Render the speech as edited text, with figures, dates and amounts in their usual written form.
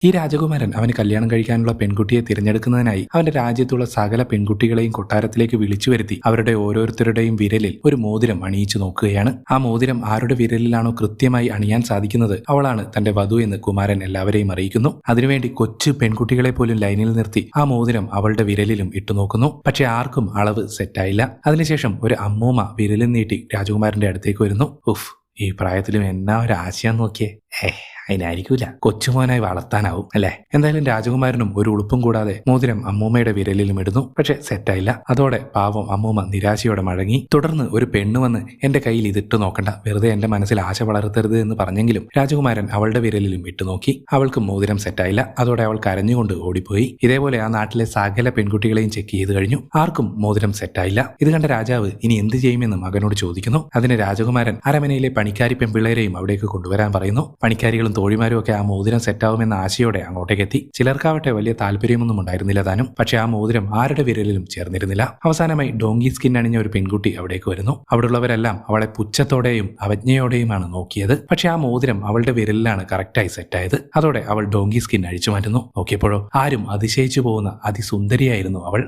ഈ രാജകുമാരൻ അവന് കല്യാണം കഴിക്കാനുള്ള പെൺകുട്ടിയെ തിരഞ്ഞെടുക്കുന്നതിനായി അവന്റെ രാജ്യത്തുള്ള സകല പെൺകുട്ടികളെയും കൊട്ടാരത്തിലേക്ക് വിളിച്ചു വരുത്തി അവരുടെ ഓരോരുത്തരുടെയും വിരലിൽ ഒരു മോതിരം അണിയിച്ചു നോക്കുകയാണ്. ആ മോതിരം ആരുടെ വിരലിലാണോ കൃത്യമായി അണിയാൻ സാധിക്കുന്നത് അവളാണ് തന്റെ വധു എന്ന് കുമാരൻ എല്ലാവരെയും അറിയിക്കുന്നു. അതിനുവേണ്ടി കൊച്ചു പെൺകുട്ടികളെ പോലും ലൈനിൽ നിർത്തി ആ മോതിരം അവളുടെ വിരലിലും ഇട്ടു നോക്കുന്നു. പക്ഷെ ആർക്കും അളവ് സെറ്റായില്ല. അതിനുശേഷം ഒരു അമ്മൂമ്മ വിരലിൽ നീട്ടി രാജകുമാരന്റെ അടുത്തേക്ക് വരുന്നു. ഉഫ്, ഈ പ്രായത്തിലും എന്നാ ഒരു ആശയം നോക്കിയേ. അതിനായിരിക്കൂല, കൊച്ചുമോനായി വളർത്താനാവും അല്ലെ. എന്തായാലും രാജകുമാരനും ഒരു ഉളുപ്പും കൂടാതെ മോതിരം അമ്മൂമ്മയുടെ വിരലിലും ഇടുന്നു. പക്ഷെ സെറ്റായില്ല. അതോടെ പാവം അമ്മൂമ്മ നിരാശയോടെ മടങ്ങി. തുടർന്ന് ഒരു പെണ്ണ് വന്ന് എന്റെ കയ്യിൽ ഇതിട്ട് നോക്കണ്ട, വെറുതെ എന്റെ മനസ്സിൽ ആശ വളർത്തരുത് എന്ന് പറഞ്ഞെങ്കിലും രാജകുമാരൻ അവളുടെ വിരലിലും ഇട്ടു നോക്കി. അവൾക്ക് മോതിരം സെറ്റായില്ല. അതോടെ അവൾ കരഞ്ഞുകൊണ്ട് ഓടിപ്പോയി. ഇതേപോലെ ആ നാട്ടിലെ സകല പെൺകുട്ടികളെയും ചെക്ക് ചെയ്ത് കഴിഞ്ഞു. ആർക്കും മോതിരം സെറ്റായില്ല. ഇത് കണ്ട രാജാവ് ഇനി എന്ത് ചെയ്യുമെന്ന് മകനോട് ചോദിക്കുന്നു. അതിന് രാജകുമാരൻ അരമനയിലെ പണിക്കാരി പെൺപിള്ളേരെയും അവിടേക്ക് കൊണ്ടുവരാൻ പറയുന്നു. പണിക്കാരികളും തോഴിമാരും ഒക്കെ ആ മോതിരം സെറ്റാവുമെന്ന ആശയോടെ അങ്ങോട്ടേക്ക് എത്തി. ചിലർക്കാവട്ടെ വലിയ താല്പര്യമൊന്നും ഉണ്ടായിരുന്നില്ല താനും. പക്ഷെ ആ മോതിരം ആരുടെ വിരലിലും ചേർന്നിരുന്നില്ല. അവസാനമായി ഡോങ്കി സ്കിൻ അണിഞ്ഞ ഒരു പെൺകുട്ടി അവിടേക്ക് വരുന്നു. അവിടെയുള്ളവരെല്ലാം അവളെ പുച്ഛത്തോടെയും അവജ്ഞയോടെയുമാണ് നോക്കിയത്. പക്ഷെ ആ മോതിരം അവളുടെ വിരലിലാണ് കറക്റ്റായി സെറ്റായത്. അതോടെ അവൾ ഡോങ്കി സ്കിൻ അഴിച്ചു മാറ്റുന്നു. നോക്കിയപ്പോഴോ ആരും അതിശയിച്ചു പോകുന്ന അതിസുന്ദരിയായിരുന്നു അവൾ.